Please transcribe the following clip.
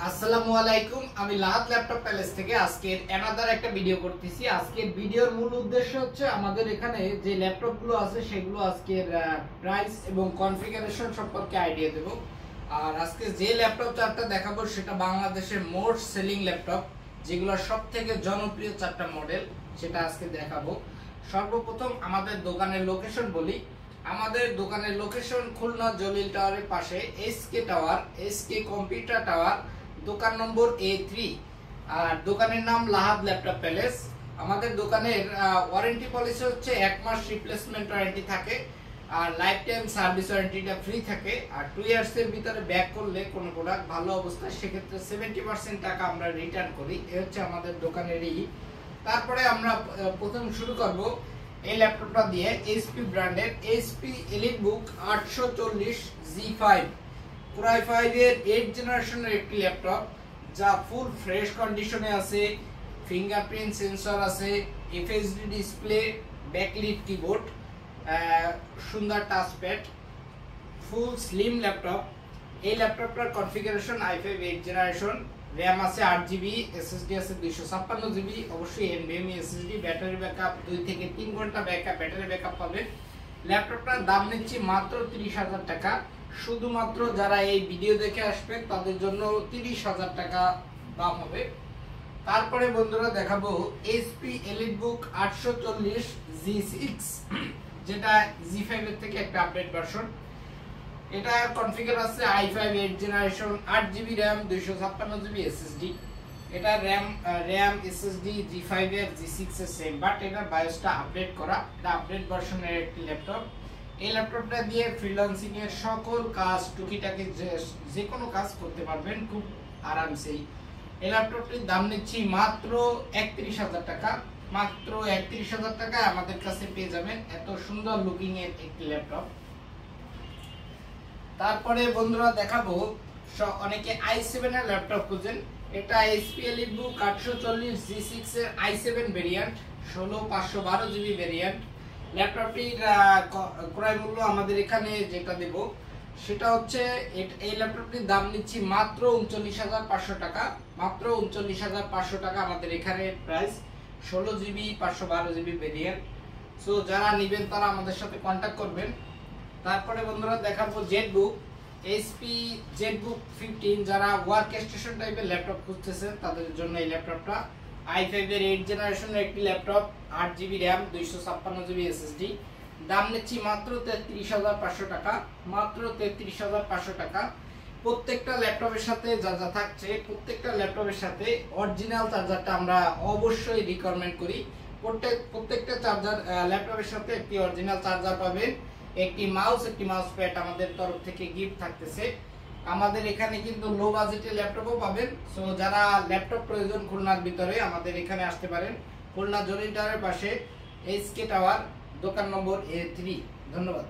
আসসালামু আলাইকুম। আমি লাহাদ ল্যাপটপ প্যালেস থেকে আজকের অ্যানাদার একটা ভিডিও করতেছি। আজকের ভিডিওর মূল উদ্দেশ্য হচ্ছে আমাদের এখানে যে ল্যাপটপগুলো আছে সেগুলো আজকের প্রাইস এবং কনফিগারেশন সম্পর্কে আইডিয়া দেব। আর আজকে যে ল্যাপটপ চারটা দেখাবো সেটা বাংলাদেশের মোস্ট সেলিং ল্যাপটপ, যেগুলো সব থেকে জনপ্রিয় চারটা মডেল, সেটা আজকে দেখাবো। সর্বপ্রথম আমাদের দোকানের লোকেশন বলি। আমাদের দোকানের লোকেশন খুলনা জলিল টাওয়ারের পাশে SK tower, SK computer tower, দোকান নম্বর A3। আর দোকানের নাম লাহাদ ল্যাপটপ প্যালেস। আমাদের দোকানের ওয়ারেন্টি পলিসি হচ্ছে 1 মাস রিপ্লেসমেন্ট ওয়ারেন্টি থাকে, আর লাইফ টাইম সার্ভিস ওয়ারেন্টিটা ফ্রি থাকে। আর 2 ইয়ার্সের ভিতরে ব্যাক করলে কোনো প্রোডাক্ট ভালো অবস্থায় সেক্ষেত্রে 70% টাকা আমরা রিটার্ন করি। এ হচ্ছে আমাদের দোকানেরই। তারপরে আমরা প্রথম শুরু করব এই ল্যাপটপটা দিয়ে, এইচপি ব্র্যান্ডের HP EliteBook 840 G5 Core i5 এর 8 জেনারেশনের একটি ল্যাপটপ, যা ফুল ফ্রেশ কন্ডিশনে আছে। ফিঙ্গারপ্রিন্ট সেন্সর আছে, এফএসডি ডিসপ্লে, ব্যাকলিট কিবোর্ড, সুন্দর টাচপ্যাড, ফুল স্লিম ল্যাপটপ। এই ল্যাপটপটার কনফিগারেশন i5 8 জেনারেশন, র্যাম আছে 8GB, এসএসডি আছে 256GB, অবশ্যই এনভিএমই এসএসডি। ব্যাটারি ব্যাকআপ 2 থেকে 3 ঘন্টা ব্যাটারি ব্যাকআপ পাবে। ল্যাপটপটার দাম নিচ্ছি মাত্র 30,000 টাকা। শুধুমাত্র যারা এই ভিডিও দেখে আসবেন তাদের জন্য 30,000 টাকা দাম হবে। তারপরে বন্ধুরা দেখাবো এইচপি এলিটবুক 840 G6, যেটা G5 এর থেকে একটা আপডেট ভার্সন। এটা কনফিগার আছে i5 8 generation, 8GB RAM, 256GB SSD। এটা RAM SSD G5 এর G6 এর সেম, বাট এটার বায়োসটা আপডেট করা। এটা আপডেট ভার্সনের একটি ল্যাপটপ। এই ল্যাপটপটা দিয়ে ফ্রিল্যান্সিং এর সকল কাজ, টুকিটাকি যে কোনো কাজ করতে পারবেন খুব আরামসেই। এই ল্যাপটপটির দাম নিচ্ছি মাত্র 31,000 টাকা। মাত্র 31,000 টাকায় আমাদের কাছে পেয়ে যাবেন এত সুন্দর লুকিং এর একটি ল্যাপটপ। তারপরে বন্ধুরা দেখাবো, অনেকে i7 এর ল্যাপটপ খুঁজেন। এটা এইচপি এলিটবুক 840 G6 এর i7 ভেরিয়েন্ট, 16512GB ভেরিয়েন্ট। ল্যাপটপটির ক্রয় মূল্য আমাদের এখানে যেটা দেব সেটা হচ্ছে, এই ল্যাপটপটির দাম নিচ্ছি মাত্র 39,500 টাকা। মাত্র 39,500 টাকা আমাদের এখানে price, 16GB 512GB variant. So যারা নেবেন তারা আমাদের সাথে কন্ট্যাক্ট করবেন। তারপরে বন্ধুরা দেখাবো জেটবুক, এইচপি জেটবুক 15। যারা ওয়ার্ক স্টেশন টাইপের ল্যাপটপ খুঁজতেছেন তাদের জন্য এই ল্যাপটপটা i5 এর 8 জেনারেশনের একটি laptop, 8GB RAM, 256GB SSD। দাম নিচ্ছি মাত্র 33,500 টাকা। মাত্র 33,500 টাকা। প্রত্যেকটা ল্যাপটপের সাথে যা যা থাকছে, প্রত্যেকটা ল্যাপটপের সাথে অরিজিনাল চার্জারটা আমরা অবশ্যই রিকমেন্ড করি। প্রত্যেকটা চার্জার ল্যাপটপের সাথে একটি অরিজিনাল চার্জার পাবেন, একটি মাউস প্যাড আমাদের তরফ থেকে গিফট থাকতেছে। আমাদের এখানে কিন্তু লো বাজেটের ল্যাপটপও পাবেন। সো যারা ল্যাপটপ প্রয়োজন খুলনার ভিতরে আমাদের এখানে আসতে পারেন। খুলনা জলিল টাওয়ারের পাশে এসকে টাওয়ার, দোকান নম্বর A3। ধন্যবাদ।